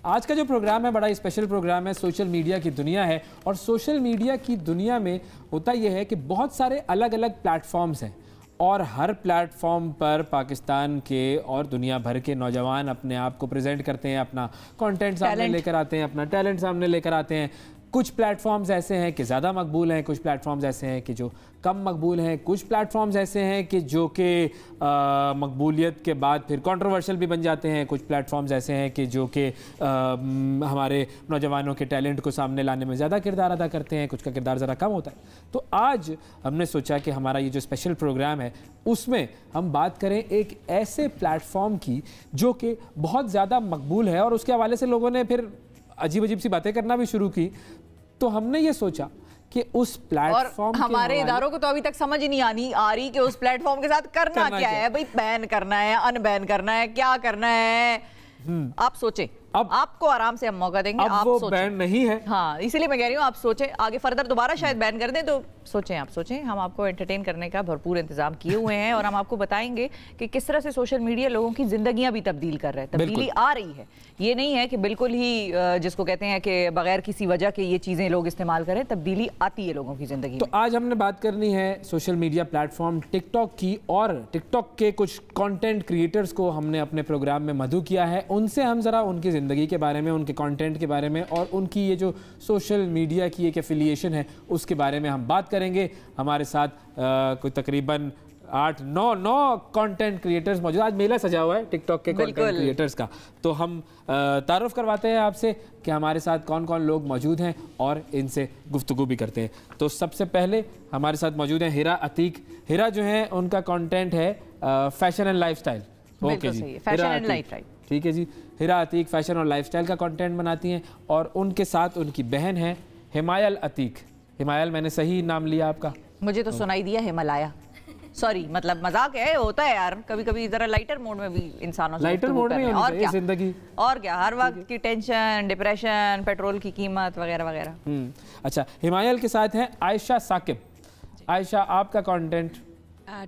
आज का जो प्रोग्राम है बड़ा ही स्पेशल प्रोग्राम है। सोशल मीडिया की दुनिया है और सोशल मीडिया की दुनिया में होता यह है कि बहुत सारे अलग अलग प्लेटफॉर्म्स हैं और हर प्लेटफॉर्म पर पाकिस्तान के और दुनिया भर के नौजवान अपने आप को प्रेजेंट करते हैं, अपना कंटेंट सामने लेकर आते हैं, अपना टैलेंट सामने लेकर आते हैं। कुछ प्लेटफॉर्म्स ऐसे हैं कि ज़्यादा मकबूल हैं, कुछ प्लेटफॉर्म्स ऐसे हैं कि जो कम मकबूल हैं, कुछ प्लेटफॉर्म्स ऐसे हैं कि जो कि मकबूलियत के बाद फिर कंट्रोवर्शियल भी बन जाते हैं। कुछ प्लेटफॉर्म्स ऐसे हैं कि जो कि हमारे नौजवानों के टैलेंट को सामने लाने में ज़्यादा किरदार अदा करते हैं, कुछ का किरदार ज़रा कम होता है। तो आज हमने सोचा कि हमारा ये जो स्पेशल प्रोग्राम है उसमें हम बात करें एक ऐसे प्लेटफॉर्म की जो कि बहुत ज़्यादा मकबूल है और उसके हवाले से लोगों ने फिर अजीब अजीब सी बातें करना भी शुरू की। तो हमने ये सोचा कि उस प्लेटफॉर्म हमारे इदारों को तो अभी तक समझ ही नहीं आ रही कि उस प्लेटफॉर्म के साथ करना क्या है। भाई बैन करना है, अनबैन करना है, क्या करना है, आप सोचें। अब आपको आराम से हम मौका देंगे। अब आप वो सोचें। बैन नहीं है। हाँ, इसीलिए मैं कह रही हूँ आप सोचें। आगे फर्दर दोबारा शायद बैन कर दें तो सोचें, आप सोचें। हम आपको एंटरटेन करने का भरपूर इंतजाम किए हुए हैं और हम आपको बताएंगे कि किस तरह से सोशल मीडिया लोगों की जिंदगियां भी तब्दील कर रहा है, तब्दीली आ रही है। ये नहीं है कि बिल्कुल ही जिसको कहते हैं कि बगैर किसी वजह के ये चीजें लोग इस्तेमाल करें, तब्दीली आती है लोगों की जिंदगी में। तो आज हमने बात करनी है सोशल मीडिया प्लेटफॉर्म टिकटॉक की और टिकटॉक के कुछ कंटेंट क्रिएटर्स को हमने अपने प्रोग्राम में मदऊ किया है। उनसे हम ज़रा उनकी ज़िंदगी के बारे में, उनके कंटेंट के बारे में और उनकी ये जो सोशल मीडिया की एक एफिलिएशन है उसके बारे में हम बात करेंगे। हमारे साथ कोई तकरीबन 8-9 कंटेंट क्रिएटर्स मौजूद। आज मेला सजा हुआ है टिकटॉक के कंटेंट क्रिएटर्स का। तो हम तारुफ करवाते हैं आपसे कि हमारे साथ कौन कौन लोग मौजूद हैं और इनसे गुफ्तगू भी करते हैं। तो सबसे पहले हमारे साथ मौजूद हैं हिरा अतीक। हिरा जो है उनका कंटेंट है फैशन एंड लाइफस्टाइल। ओके जी, फैशन एंड लाइफस्टाइल, ठीक है जी। हिरा अतीक फैशन और लाइफस्टाइल का कंटेंट बनाती हैं और उनके साथ उनकी बहन है हिमायल अतीक। हिमायल, मैंने सही नाम लिया आपका? मुझे तो सुनाई दिया हिमालया। सॉरी, मतलब मजाक है, होता है यार कभी कभी जरा लाइटर मोड में भी इंसानों से लाइटर मोड में और क्या जिंदगी और क्या, हर वक्त की टेंशन, डिप्रेशन, पेट्रोल की कीमत वगैरह वगैरह। अच्छा, हिमायल के साथ हैं आयशा साकिब। आयशा, आपका content?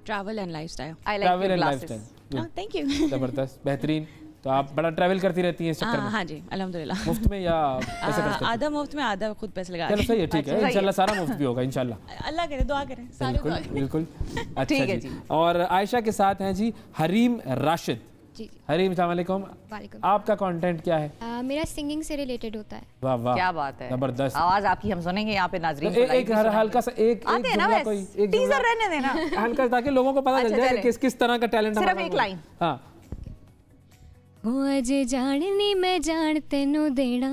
Travel and lifestyle. Travel and lifestyle, thank you. जबरदस्त, बेहतरीन। तो आप बड़ा ट्रैवल करती रहती हैं इस चक्कर में? हाँ जी, अल्हम्दुलिल्लाह। मुफ्त में या पैसे खर्च करती हैं? आधा मुफ्त में, आधा खुद पैसे लगा। चलो सही है, ठीक है। इंशाल्लाह सारा मुफ्त भी होगा इंशाल्लाह। अल्लाह करे, दुआ करें सारे। बिल्कुल बिल्कुल। अच्छा जी। और आयशा के साथ हैं जी हरीम राशिद। जी। हरीम, अस्सलाम वालेकुम। वालेकुम। आपका कंटेंट क्या है? मेरा सिंगिंग से रिलेटेड होता है। वाह वाह, क्या बात है, जबरदस्त। आवाज आपकी हम सुनेंगे यहाँ पे नाज़रीन। एक हल्का सा एक जुमला, कोई एक टीजर रहने देना हल्का, ताकि लोगों को पता चल जाए कि किस तरह का टैलेंट है। सिर्फ एक लाइन। हाँ। हो अजे जाननी मैं जान तेनू देना,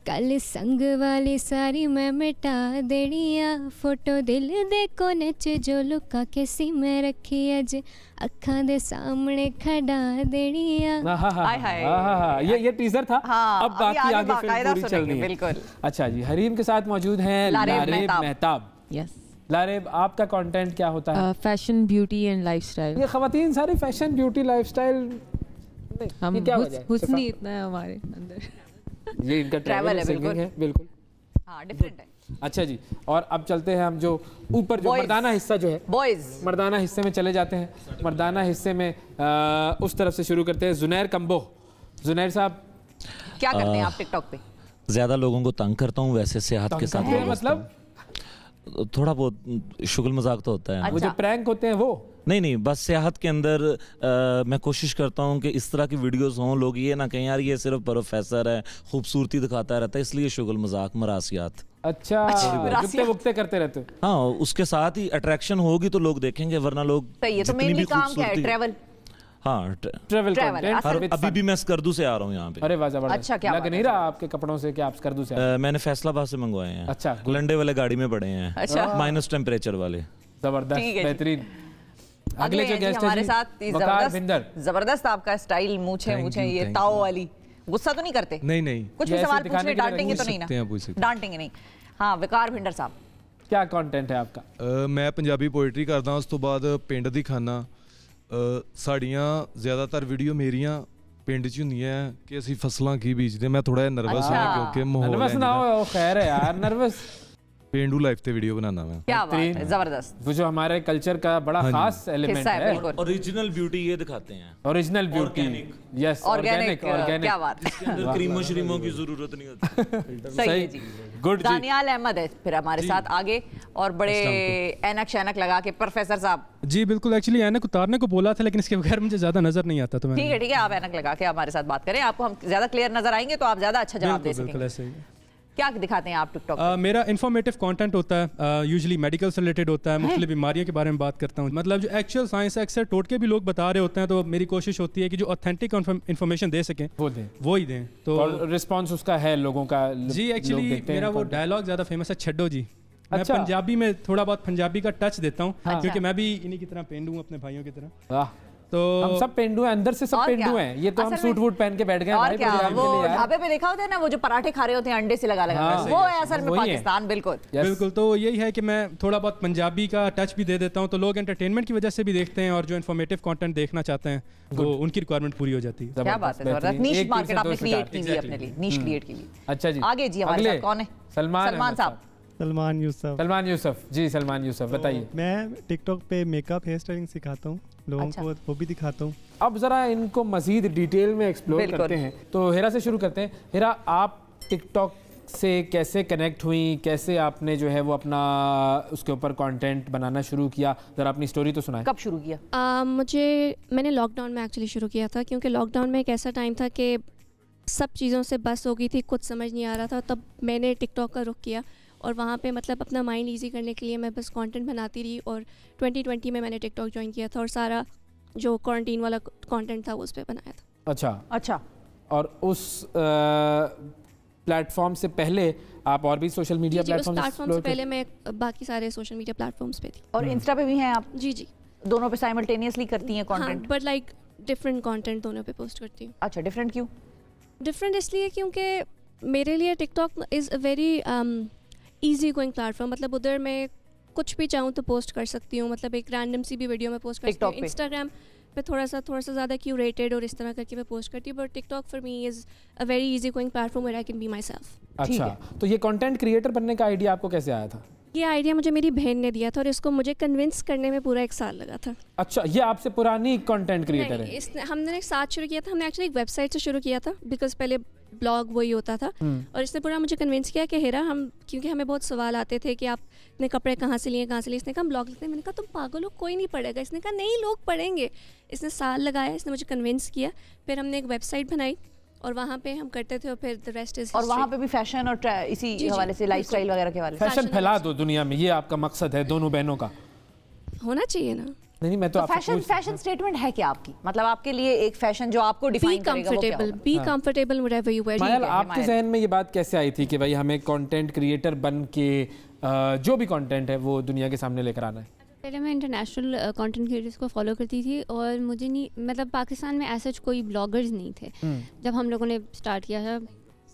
कल संग वाली सारी मैं मिटा देनिया, फोटो दिल दे कोने च जो लुका के सी मैं रखी अज अखां दे सामने खड़ा देनिया। हाय हाय, ये टीजर था। अब बाकी आगे फिल्म पूरी चलनी है। बिल्कुल। अच्छा जी, हरीम के साथ मौजूद हैं लारेब मेहताब। यस। लारेब, आपका कंटेंट क्या होता है? Fashion, beauty and lifestyle. ये खवातीन सारी फैशन, ब्यूटी, लाइफस्टाइल, हम हुस्नी इतना है हमारे अंदर। ये इनका ट्रैवल है, बिल्कुल। हाँ, डिफरेंट है। अच्छा जी, और अब चलते हैं हम जो ऊपर जो मर्दाना हिस्सा जो है, बॉयज मर्दाना हिस्से में चले जाते हैं। मर्दाना हिस्से में उस तरफ से शुरू करते हैं। जुनैर कम्बो। जुनैर साहब, क्या करते हैं आप टिकटॉक पे? ज्यादा लोगों को तंग करता हूँ, वैसे सेहत के साथ। मतलब थोड़ा बहुत शुगल मजाक तो होता है। अच्छा। वो जो प्रैंक होते हैं वो नहीं, बस सेहत के अंदर मैं कोशिश करता हूँ कि इस तरह की वीडियोस हों, लोग ये ना कहें यार ये सिर्फ प्रोफेसर है, खूबसूरती दिखाता रहता है, इसलिए शुगल मजाक, मरासियात। अच्छा, गुप्ते वुक्ते करते रहते। हाँ, उसके साथ ही अट्रैक्शन होगी तो लोग देखेंगे, वरना लोग सही है। तो मेनली काम क्या है? ट्रैवल। हाँ, ट्रैवल कंटेंट। अभी भी मैं स्कर्दू से आ रहा हूँ यहाँ पे। अरे वाह, जबरदस्त। अच्छा, क्या लग नहीं रहा आपके कपड़ों से कि आप स्कर्दू से? मैंने फैसलाबाद से मंगवाए हैं। अच्छा, लंडे वाले गाड़ी में पड़े हैं। अच्छा, माइनस टेम्परेचर वाले। जबरदस्त, बेहतरीन। अगले जो गेस्ट हमारे साथ जबरदस्त आपका स्टाइल, मूछे ये ताओ वाली। गुस्सा तो नहीं करते? नहीं, कुछ भी सवाल पूछने डांटेंगे तो नहीं ना? डांटेंगे नहीं। हाँ, विकार भिंडर साहब, क्या कंटेंट है आपका? मैं पंजाबी पोएट्री करदा, उस तो बाद पिंड दी खाना। साड़ियाँ ज़्यादातर वीडियो मेरियां पिंड च हुंदियां कि असीं फसलां की बीजदे। मैं थोड़ा नर्वस हां क्योंकि माहौल नर्वस ना हो, खैर है यार। नर्वस पेंडू लाइफ पे वीडियो बनाना मैं। क्या बात है, जबरदस्त। वो जो हमारे कल्चर का बड़ा खास एलिमेंट है, ओरिजिनल ब्यूटी ये दिखाते हैं, ओरिजिनल ब्यूटी, यस, ऑर्गेनिक, क्या बात है, क्रीमो श्रीमो की जरूरत नहीं होती। सही है जी। गुड। दानियाल अहमद है फिर हमारे साथ आगे, और बड़े ऐनक शैनक लगा के प्रोफेसर साहब। जी बिल्कुल, एक्चुअली ऐनक उतारने को बोला था लेकिन इसके बगैर मुझे ज्यादा नजर नहीं आता, तो ठीक है, आप ऐनक लगा के हमारे साथ बात करें, आपको हम ज्यादा क्लियर नजर आएंगे तो आप ज्यादा अच्छा जवाब दे सकेंगे। क्या दिखाते हैं आप टिकटॉक पे? मेरा इन्फॉर्मेटिव कंटेंट होता है, यूजुअली मेडिकल से रिलेटेड होता है, मुख्तलिफ बीमारियों के बारे में बात करता हूँ, मतलब जो एक्चुअल साइंस अक्सर टोटके भी लोग बता रहे होते हैं, तो मेरी कोशिश होती है कि जो ऑथेंटिक इन्फॉर्मेशन दे सकें वो ही दें। तो रिस्पॉन्स उसका है लोगों का? जी एक्चुअली मेरा वो डायलॉग ज़्यादा फेमस है, छड्डो जी। मैं पंजाबी में थोड़ा बहुत पंजाबी का टच देता हूँ, क्योंकि मैं भी इन्हीं की तरह पेंडू हूँ अपने भाइयों की तरह। तो हम सब पेंडू हैं, अंदर से सब पेंडू हैं। ये तो हम सूट वूट पहन के बैठ गए और क्या, वो ढाबे पे देखा होता है ना, वो जो पराठे खा रहे होते हैं अंडे से लगा लगा, वो है असल में पाकिस्तान। बिल्कुल बिल्कुल, तो यही है कि मैं थोड़ा बहुत पंजाबी का टच भी दे देता हूँ, तो लोग एंटरटेनमेंट की वजह से भी देखते हैं, और जो इन्फॉर्मेटिव कंटेंट देखना चाहते हैं वो उनकी रिक्वायरमेंट पूरी हो जाती है। क्या बात है, नीश मार्केट आपने क्रिएट की है अपने लिए, नीश क्रिएट की है। अच्छा जी, आगे जी हमारे साथ कौन है? सलमान साहब। सलमान यूसुफ। सलमान यूसुफ जी, सलमान यूसुफ बताइए। मैं टिकटॉक पे मेकअप हेयर स्टाइलिंग सिखाता हूँ लोगों को, वो भी दिखाता हूँ। अब जरा इनको मजीद डिटेल में एक्सप्लोर करते हैं, तो हेरा से शुरू करते हैं। हेरा, आप टिकटॉक से कैसे कनेक्ट हुई, कैसे आपने जो है वो अपना उसके ऊपर कंटेंट बनाना शुरू किया, जरा अपनी स्टोरी तो सुनाएं। कब शुरू किया? मैंने लॉकडाउन में एक्चुअली शुरू किया था, क्योंकि लॉकडाउन में एक ऐसा टाइम था कि सब चीज़ों से बस हो गई थी, कुछ समझ नहीं आ रहा था, तब मैंने टिकटॉक का रुख किया, और वहाँ पे मतलब अपना माइंड इजी करने के लिए मैं बस कंटेंट बनाती रही, और 2020 में मैंने टिकटॉक ज्वाइन किया था, और सारा जो क्वारंटीन वाला कंटेंट था वो उस पर बनाया था। अच्छा। और उस प्लेटफॉर्म से पहले आप और भी सोशल मीडिया प्लेटफॉर्म से पहले मैं बाकी सारे सोशल मीडिया प्लेटफॉर्म्स पे थी। और इंस्टा पे भी हैं आप? जी, दोनों पे साइमल्टेनियसली करती हैं content? But like different content दोनों पे पोस्ट करती हूँ। अच्छा, डिफरेंट क्यों? डिफरेंट इसलिए क्योंकि मेरे लिए TikTok is a very easy going platform, मतलब उधर मैं कुछ भी चाहूँ तो पोस्ट कर सकती हूँ, मतलब एक रैंडम सी भी वीडियो में पोस्ट कर सकती हूँ। इंस्टाग्राम पे थोड़ा सा ज़्यादा क्यूरेटेड और इस तरह करके मैं पोस्ट करती हूँ, but TikTok for me is a very easy going platform where I can be myself. अच्छा, तो ये कंटेंट क्रिएटर बनने का आइडिया आपको कैसे आया था? ये आइडिया मुझे मेरी बहन ने दिया था, और इसको मुझे कन्विंस करने में पूरा 1 साल लगा था। अच्छा, ये आपसे पुरानी कंटेंट क्रिएटर है? इसने हमने एक साथ शुरू किया था, हमने एक्चुअली एक वेबसाइट से शुरू किया था, बिकॉज पहले ब्लॉग वही होता था, और इसने पूरा मुझे कन्विंस किया कि हेरा, हम, क्योंकि हमें बहुत सवाल आते थे कि आपने कपड़े कहाँ से लिए, इसने कहा हम ब्लॉग लिखते हैं। मैंने कहा तुम पागल हो, कोई नहीं पढ़ेगा। इसने कहा नहीं, लोग पढ़ेंगे। इसने साल लगाया, इसने मुझे कन्विंस किया, फिर हमने एक वेबसाइट बनाई और वहाँ पे हम करते थे, और फिर द रेस्ट इज। और वहाँ पे भी फैशन और इसी हवाले से लाइफस्टाइल वगैरह के हवाले से फैशन फैला दो दुनिया में, ये आपका मकसद है दोनों बहनों का? होना चाहिए ना। नहीं, मैं तो फैशन स्टेटमेंट है क्या आपकी? मतलब आपके लिए एक फैशन जो आपको डिफाइन करेगा वो क्या होगा? Be comfortable wherever you wear. मायल, आपके ज़हन में ये बात कैसे आई थी कि भाई हमें कंटेंट क्रिएटर बन के जो भी कंटेंट है वो दुनिया के सामने लेकर आना है? पहले मैं इंटरनेशनल कंटेंट क्रिएटर्स को फॉलो करती थी, और मुझे नहीं, मतलब पाकिस्तान में ऐसा कोई ब्लॉगर्स नहीं थे जब हम लोगों ने स्टार्ट किया था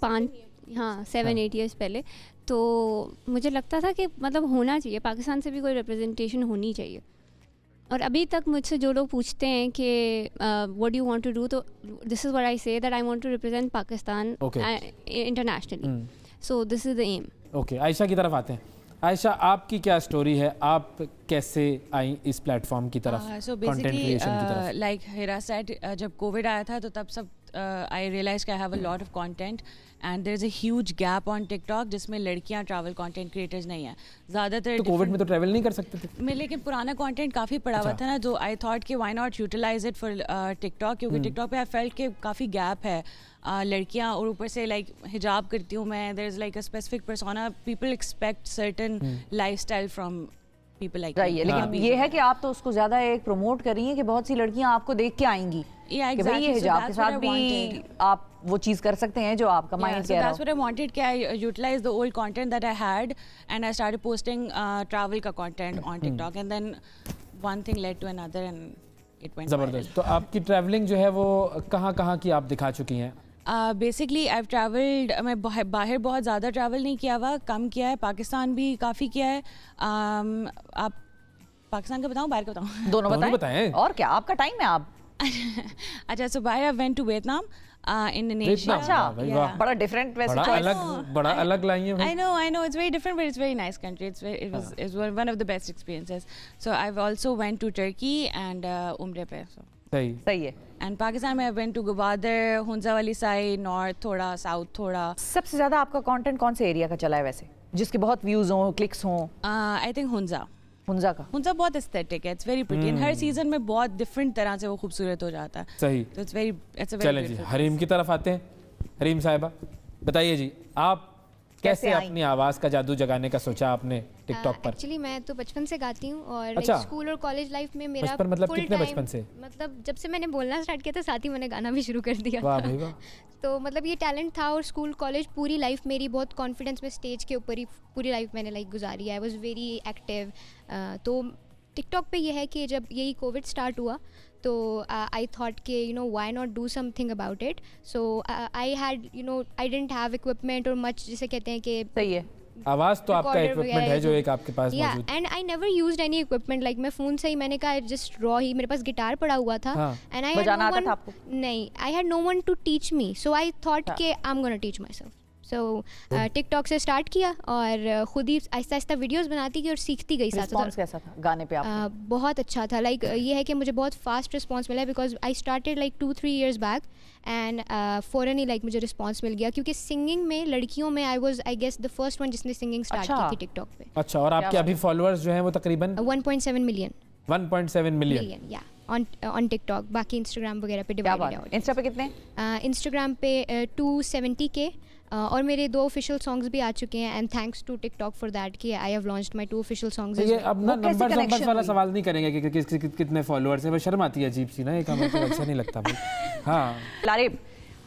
7-8 ईयर्स पहले। तो मुझे लगता था कि मतलब होना चाहिए, पाकिस्तान से भी कोई रिप्रेजेंटेशन होनी चाहिए। और अभी तक मुझसे जो लोग पूछते हैं कि what do you want to do, तो this is what I say, that I want to represent Pakistan internationally, so this is the aim. Okay, Ayesha की तरफ आते हैं। आयशा, आपकी क्या स्टोरी है, आप कैसे आई इस प्लेटफॉर्म की तरफ, कंटेंट क्रिएशन की तरफ? लाइक हिरा सेड, जब कोविड आया था तो तब सब I realise I have a lot of content and there is a huge gap on TikTok जिसमें लड़कियां ट्रैवल कंटेंट क्रिएटर्स नहीं है ज़्यादातर। तो कोविड में तो ट्रैवल नहीं कर सकते थे? लेकिन पुराना कंटेंट काफ़ी पड़ा हुआ था ना, जो आई थॉट कि why not utilize it for TikTok, क्योंकि टिकटॉक पे आई फेल्ट के काफ़ी गैप है। लड़कियां, और ऊपर से लाइक हिजाब करती हूँ मैं, there is like a specific persona, people expect certain lifestyle from people like. लेकिन ये है कि आप तो उसको ज़्यादा एक प्रमोट कर रही हैं कि बहुत सी लड़कियां आपको देख के आएंगी कि भाई ये हिजाब के साथ भी आप वो चीज़ कर सकते हैं जो आपका माइंड कह रहा है। That's what I wanted कि I utilize the old content that I had and I started posting travel का content on TikTok and then one thing led to another and it went ज़बरदस्त। तो आपकी travelling जो है वो कहाँ की आप दिखा चुकी हैं? बेसिकली आई ट्रैवल्ड, मैं बाहर बहुत ज़्यादा ट्रैवल नहीं किया हुआ, कम किया है, पाकिस्तान भी काफ़ी किया है। आप पाकिस्तान का बताऊँ, बाहर का बताऊँ? दोनों बताएं। और क्या, आपका टाइम है आप। अच्छा, सो बाहर I went to Vietnam, Indonesia. अच्छा, बड़ा डिफरेंट वैसे बड़ा अलग लाई है। I know, it's very different, but it's very nice country. It's one of the best experiences. So I've also went to Turkey and Umrah पे. So सही है। And Pakistan में I went to Gwadar, Hunza वाली side, north थोड़ा, south थोड़ा। सबसे ज्यादा आपका कंटेंट कौन से एरिया का चला है वैसे, जिसके बहुत व्यूज हों, क्लिक्स हों? I think Hunza का बहुत एस्थेटिक है, it's very pretty, and her season में बहुत डिफरेंट तरह से वो खूबसूरत हो जाता है। सही। तो इट्स वेरी चलें जी, हरीम की तरफ आते हैं। हरीम साहिबा बताइए जी, आप कैसे अपनी आवाज़ का जादू जगाने का सोचा आपने टिकटॉक पर? एक्चुअली मैं तो बचपन से गाती हूँ और अच्छा। स्कूल और कॉलेज लाइफ में मेरा बचपन मतलब कितने बचपन से? मतलब जब से मैंने बोलना स्टार्ट किया था साथ ही मैंने गाना भी शुरू कर दिया। वाह भाई वाह। तो मतलब ये टैलेंट था, और स्कूल कॉलेज पूरी लाइफ मेरी बहुत कॉन्फिडेंस में स्टेज के ऊपर ही पूरी लाइफ मैंने लाइक गुजारी है। I was very active. तो टिकटॉक पे ये है कि जब यही कोविड स्टार्ट हुआ तो आई थॉट कि why not do something about it. So I had I didn't have equipment और मच, जिसे कहते हैं कि सही है आवाज़ तो आपका इक्विपमेंट है जो एक आपके पास मौजूद। And I never used any equipment, like मैं फ़ोन से ही, मैंने कहा जस्ट रॉ ही, मेरे पास गिटार पड़ा हुआ था एंड आई बजाना आता था आपको? नहीं, I had no one to teach me, so I thought कि I am gonna teach myself. So TikTok से स्टार्ट किया और खुद ही आहिस्ता आहिस्ता वीडियोस बनाती गई और सीखती गई। रिस्पॉन्स कैसा था गाने पे आपका? बहुत अच्छा था। लाइक ये है कि मुझे बहुत फास्ट रिस्पॉन्स मिला, because I started like 2-3 years back and फ़ौरन ही लाइक मुझे रिस्पॉन्स मिल गया, क्योंकि सिंगिंग में लड़कियों में I was I guess the first one जिसने सिंगिंग स्टार्ट की थी टिकटॉक पे। अच्छा, और आपके अभी फॉलोअर्स जो हैं वो तकरीबन 1.7 मिलियन। 1.7 मिलियन या ऑन टिकटॉक। बाकी इंस्टाग्राम वगैरह पे डिवाइडेड है। इंस्टा पे कितने? इंस्टाग्राम पे 270K और मेरे 2 ऑफिशियल सॉन्ग्स भी आ चुके हैं, and thanks to TikTok for that कि I have launched my 2 official songs. ये अब ना नंबर्स वाला सवाल नहीं करेंगे कि कितने फॉलोअर्स हैं, बस शर्म आती है अजीब सी ना, एक हमें तो अच्छा नहीं लगता भाई। हाँ लारिब,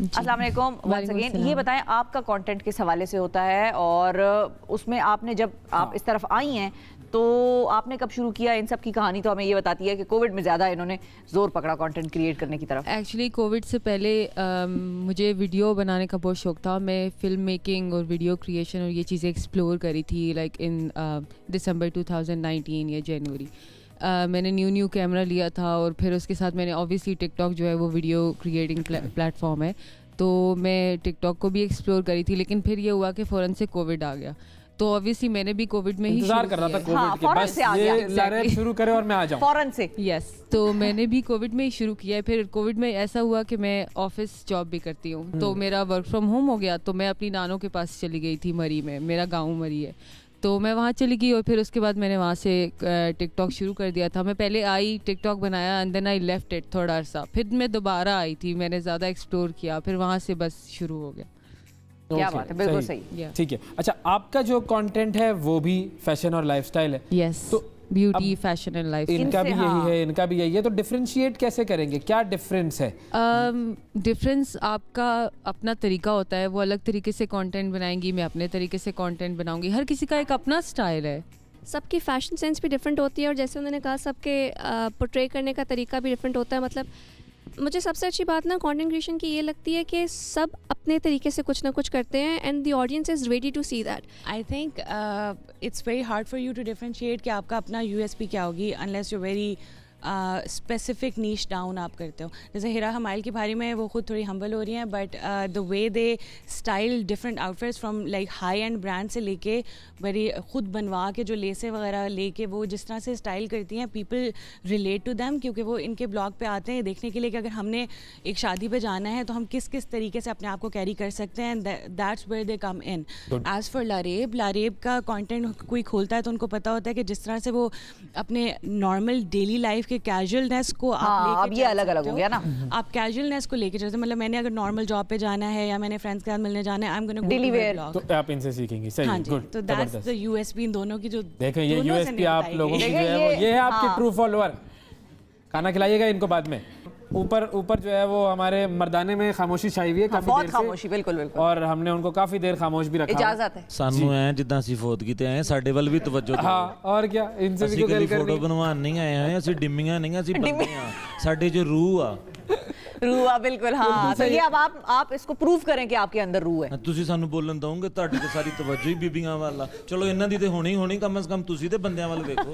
अस्सलाम वालेकुम वंस अगेन। ये बताएं आपका कंटेंट किस हवाले से होता है, और उसमें आपने जब आप इस तरफ आई हैं तो आपने कब शुरू किया? इन सब की कहानी तो हमें ये बताती है कि कोविड में ज़्यादा इन्होंने जोर पकड़ा कंटेंट क्रिएट करने की तरफ। एक्चुअली कोविड से पहले मुझे वीडियो बनाने का बहुत शौक था। मैं फिल्म मेकिंग और वीडियो क्रिएशन और ये चीज़ें एक्सप्लोर करी थी लाइक इन दिसंबर 2019 या जनवरी। मैंने न्यू कैमरा लिया था और फिर उसके साथ मैंने ऑब्वियसली टिकटॉक जो है वो वीडियो क्रिएटिंग प्लेटफॉर्म है, तो मैं टिकटॉक को भी एक्सप्लोर करी थी। लेकिन फिर ये हुआ कि फ़ौरन से कोविड आ गया, तो ऑब्वियसली मैंने भी कोविड में ही इंतजार कर रहा था कोविड के, बस ये लारिब शुरू करे और मैं आ जाऊं फौरन से। यस, तो मैंने भी कोविड में ही शुरू किया है। फिर कोविड में ऐसा हुआ कि मैं ऑफिस जॉब भी करती हूँ, तो मेरा वर्क फ्रॉम होम हो गया, तो मैं अपनी नानों के पास चली गई थी मरी में, मेरा गाँव मरी है, तो मैं वहाँ चली गई और फिर उसके बाद मैंने वहाँ से टिकटॉक शुरू कर दिया था। मैं पहले आई, टिकटॉक बनाया and then I left it थोड़ा अरसा, फिर मैं दोबारा आई थी, मैंने ज़्यादा एक्सप्लोर किया, फिर वहाँ से बस शुरू हो गया। क्या बात है, बिल्कुल सही। ठीक है। अच्छा, आपका जो कंटेंट है वो भी फैशन और लाइफस्टाइल है? यस, तो ब्यूटी, फैशन एंड लाइफ। इनका भी यही है, इनका भी यही है, तो डिफरेंशिएट कैसे करेंगे? क्या डिफरेंस है? डिफरेंस आपका अपना तरीका होता है, वो अलग तरीके से कंटेंट बनाएंगी, मैं अपने तरीके से कंटेंट बनाऊंगी, हर किसी का एक अपना स्टाइल है। सबकी फैशन सेंस भी डिफरेंट होती है, और जैसे उन्होंने कहा सबके पोर्ट्रे करने का तरीका भी डिफरेंट होता है। मतलब मुझे सबसे अच्छी बात ना कंटेंट क्रिएशन की ये लगती है कि सब अपने तरीके से कुछ ना कुछ करते हैं, and the audience is ready to see that. I think it's very hard for you to differentiate कि आपका अपना यूएसपी क्या होगी, unless you very specific niche down आप करते हो। जैसे हिरा हमाइल की बारे में वो खुद थोड़ी हम्बल हो रही हैं, but the way they style different outfits from like high and brand से लेके वेरी खुद बनवा के जो लेसे वगैरह लेके वो जिस तरह से स्टाइल करती हैं, पीपल रिलेट टू दैम, क्योंकि वो इनके ब्लॉग पे आते हैं देखने के लिए कि अगर हमने एक शादी पे जाना है तो हम किस किस तरीके से अपने आप को कैरी कर सकते हैं, that's where they come in. As for Lareb का कॉन्टेंट कोई खोलता है तो उनको पता होता है कि जिस तरह से वो अपने नॉर्मल डेली लाइफ के कैजुअलनेस को आप अब ये अलग अलग हो गया ना, आप कैजुअलनेस को लेके चलते, मतलब मैंने अगर नॉर्मल जॉब पे जाना है या मैंने फ्रेंड्स के साथ मिलने जाना है, आई एम गोना डेली वेयर, तो आप इनसे सीखेंगी। सही, हाँ गुड, तो दैट्स द यूएसपी इन दोनों की। जो देखें ये यूएसपी आप लोगों की जो है वो ये है आपके ट्रू फॉलोअर। खाना खिलाइएगा इनको बाद में। ऊपर जो है वो हमारे मर्दाने में खामोशी छाई हुई है, काफी बहुत देर खामोशी, से, बिल्कुल बिल्कुल, और हमने उनको काफी देर खामोश भी रखा। इजाजत है सानू है जिद्दां ਅਸੀਂ ਫੋਤ ਕੀਤੇ ਆਏ ਸਾਡੇ ਵੱਲ ਵੀ ਤਵੱਜੋ ਦਿਓ। हाँ, और क्या, इनसे भी ਗੱਲ करनी। ਫੋਟੋ ਬਣਵਾਉਣ ਨਹੀਂ ਆਏ ਹੋਏ ਅਸੀਂ, ਡਿੰਮੀਆਂ ਨਹੀਂ, ਅਸੀਂ ਬੰਦੇ ਆ, ਸਾਡੇ 'ਚ रूह ਆ। रूह, बिल्कुल। हाँ, तो ये अब आप इसको प्रूव करें कि आपके अंदर रूह है। ਤੁਸੀਂ ਸਾਨੂੰ ਬੋਲਣ ਦਓਗੇ, ਤੁਹਾਡੀ ਤੇ ਸਾਰੀ ਤਵੱਜੋ ਹੀ ਬੀਬੀਆਂ ਵੱਲ ਆ। ਚਲੋ ਇਹਨਾਂ ਦੀ ਤੇ ਹੋਣੀ ਕਮ ਸੇ ਕਮ ਤੁਸੀਂ ਤੇ ਬੰਦਿਆਂ ਵੱਲ ਵੇਖੋ।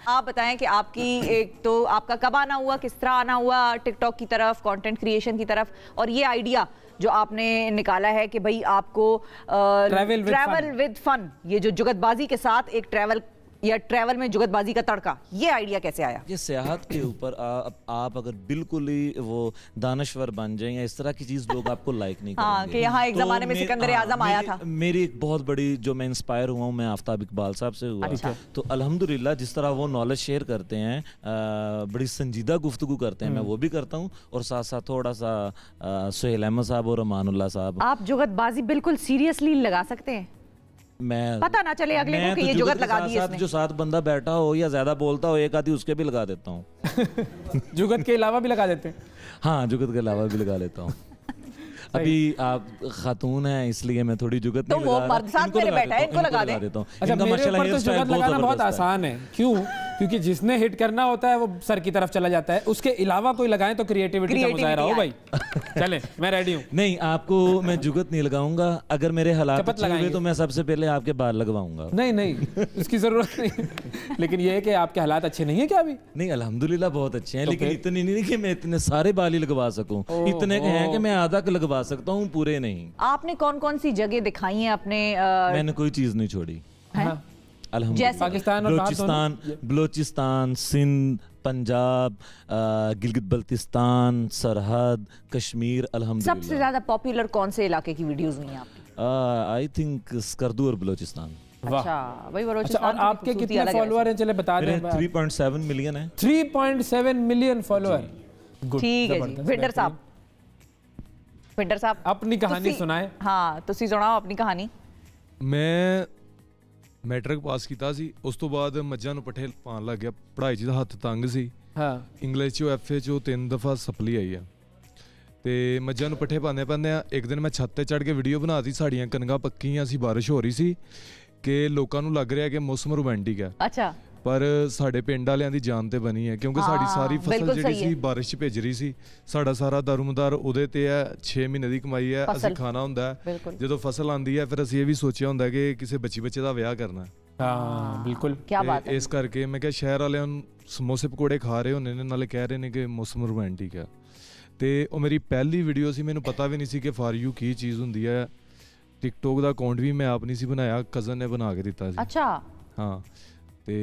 आप बताएं कि आपकी एक तो आपका कब आना हुआ, किस तरह आना हुआ टिकटॉक की तरफ, कंटेंट क्रिएशन की तरफ, और ये आइडिया जो आपने निकाला है कि भाई आपको ट्रैवल विद फन, ये जो जुगतबाजी के साथ एक ट्रैवल या ट्रैवल में जुगतबाजी का तड़का, ये आइडिया कैसे आया? ये सेहत के ऊपर आप अगर बिल्कुल ही वो दानश्वर बन जाएं या इस तरह की चीज लोग आपको लाइक नहीं करेंगे। हाँ, कि यहाँ एक जमाने में सिकंदर आजम आया था। मेरी एक बहुत बड़ी जो मैं इंस्पायर हुआ हूँ, मैं आफ्ताब इकबाल साहब से हुआ। अच्छा। तो अल्हम्दुलिल्लाह जिस तरह वो नॉलेज शेयर करते हैं, बड़ी संजीदा गुफ्तगू करते हैं, मैं वो भी करता हूँ, और साथ साथ थोड़ा सा सुहेल अहमद साहब और अमानुल्लाह साहब। आप जुगतबाजी बिल्कुल सीरियसली लगा सकते हैं? मैं पता ना चले अगले को कि ये जुगत लगा दी है इसने। जो साथ बंदा बैठा हो या ज्यादा बोलता हो, एक आधी उसके भी लगा देता हूँ। जुगत के अलावा भी लगा देते हैं? हाँ, जुगत के अलावा भी लगा लेता हूँ। अभी आप खातून हैं इसलिए मैं थोड़ी जुगत तो वो मर्द साथ मेरे बैठा है, इनको लगा देता हूँ। अच्छा, मेरे ऊपर तो जुगत लगाना बहुत आसान है। क्यों? क्योंकि जिसने हिट करना होता है वो सर की तरफ चला जाता है, उसके अलावा कोई लगाए तो क्रिएटिविटी का मुजाहरा हो भाई। चले, मैं रेडी हूँ। नहीं, आपको मैं जुगत नहीं लगाऊंगा। अगर मेरे हालात अच्छे हुए तो मैं सबसे पहले आपके बाल लगवाऊंगा। नहीं नहीं, उसकी जरूरत नहीं। लेकिन ये है कि आपके हालात अच्छे नहीं है क्या अभी? नहीं, अल्हम्दुलिल्लाह बहुत अच्छे हैं, लेकिन इतने नहीं कि मैं इतने सारे बाल ही लगवा सकूं। इतने हैं कि मैं आधा लगवा सकता हूँ, पूरे नहीं। आपने कौन कौन सी जगह दिखाई है अपने? मैंने कोई चीज नहीं छोड़ी। पाकिस्तान, बलोचिस्तान, सिंध, पंजाब, गिलगित बल्तिस्तान, सरहद, कश्मीर, अल्हम्दुलिल्लाह। सबसे ज्यादा पॉपुलर कौन से इलाके की वीडियोस हुई हैं आपकी? आई थिंक स्कर्दू और बलोचिस्तान। अच्छा भाई, अच्छा, और आपके कितने फॉलोअर हैं? चले बता दें। 3.7 मिलियन है। 3.7 मिलियन फॉलोअर। ठीक है जी। विंडर साहब, विंडर साहब अपनी कहानी सुनाए। हाँ, तुसी सुनाओ अपनी कहानी। मैं मैट्रिक पास ਕੀਤਾ ਸੀ, ਉਸ ਤੋਂ ਬਾਅਦ ਮੱਝਾਂ ਨੂੰ ਪੱਠੇ ਪਾਣ ਲੱਗ ਗਿਆ। ਪੜ੍ਹਾਈ 'ਚ ਦਾ ਹੱਥ ਤੰਗ ਸੀ। ਹਾਂ, ਇੰਗਲਿਸ਼ 'ਚੋਂ ਐਫਏ 'ਚੋਂ 3 ਦਫਾ ਸਪਲੀ ਆਈ ਆ, ਤੇ ਮੱਝਾਂ ਨੂੰ ਪੱਠੇ ਪਾਉਂਦੇ ਪਾਉਂਦੇ ਆ ਇੱਕ ਦਿਨ ਮੈਂ ਛੱਤ ਤੇ ਚੜ੍ਹ ਕੇ ਵੀਡੀਓ ਬਣਾਤੀ। ਸਾਡੀਆਂ ਕਣਕਾਂ ਪੱਕੀਆਂ ਸੀ, ਬਾਰਿਸ਼ ਹੋ ਰਹੀ ਸੀ ਕਿ ਲੋਕਾਂ ਨੂੰ ਲੱਗ ਰਿਹਾ ਕਿ ਮੌਸਮ ਰੋਮਾਂਟਿਕ ਹੈ। ਅੱਛਾ। ਪਰ ਸਾਡੇ ਪਿੰਡ ਵਾਲਿਆਂ ਦੀ ਜਾਨ ਤੇ ਬਣੀ ਹੈ, ਕਿਉਂਕਿ ਸਾਡੀ ਸਾਰੀ ਫਸਲ ਜਿਹੜੀ ਸੀ ਬਾਰਿਸ਼ 'ਚ ਭਿੱਜ ਰਹੀ ਸੀ। ਸਾਡਾ ਸਾਰਾ ਦਾਰੋਮਦਾਰ ਉਹਦੇ ਤੇ ਹੈ। 6 ਮਹੀਨੇ ਦੀ ਕਮਾਈ ਹੈ, ਅਸੀਂ ਖਾਣਾ ਹੁੰਦਾ ਹੈ। ਜਦੋਂ ਫਸਲ ਆਉਂਦੀ ਹੈ ਫਿਰ ਅਸੀਂ ਇਹ ਵੀ ਸੋਚਿਆ ਹੁੰਦਾ ਕਿ ਕਿਸੇ ਬੱਚੇ ਦਾ ਵਿਆਹ ਕਰਨਾ। ਹਾਂ ਬਿਲਕੁਲ, ਕੀ ਬਾਤ ਹੈ। ਇਸ ਕਰਕੇ ਮੈਂ ਕਿਹਾ ਸ਼ਹਿਰ ਵਾਲਿਆਂ ਨੂੰ ਸਮੋਸੇ ਪਕੌੜੇ ਖਾ ਰਹੇ ਹੁੰਦੇ ਨੇ, ਨਾਲੇ ਕਹਿ ਰਹੇ ਨੇ ਕਿ ਮੌਸਮ ਰੋਮਾਂਟਿਕ ਹੈ। ਤੇ ਉਹ ਮੇਰੀ ਪਹਿਲੀ ਵੀਡੀਓ ਸੀ, ਮੈਨੂੰ ਪਤਾ ਵੀ ਨਹੀਂ ਸੀ ਕਿ ਫਾਰ ਯੂ ਕੀ ਚੀਜ਼ ਹੁੰਦੀ ਹੈ। ਟਿਕਟੋਕ ਦਾ ਅਕਾਊਂਟ ਵੀ ਮੈਂ ਆਪ ਨਹੀਂ ਸੀ ਬਣਾਇਆ, ਕਜ਼ਨ ਨੇ ਬਣਾ ਕੇ ਦਿੱਤਾ ਸੀ। ਅੱਛਾ। ਹਾਂ, ਤੇ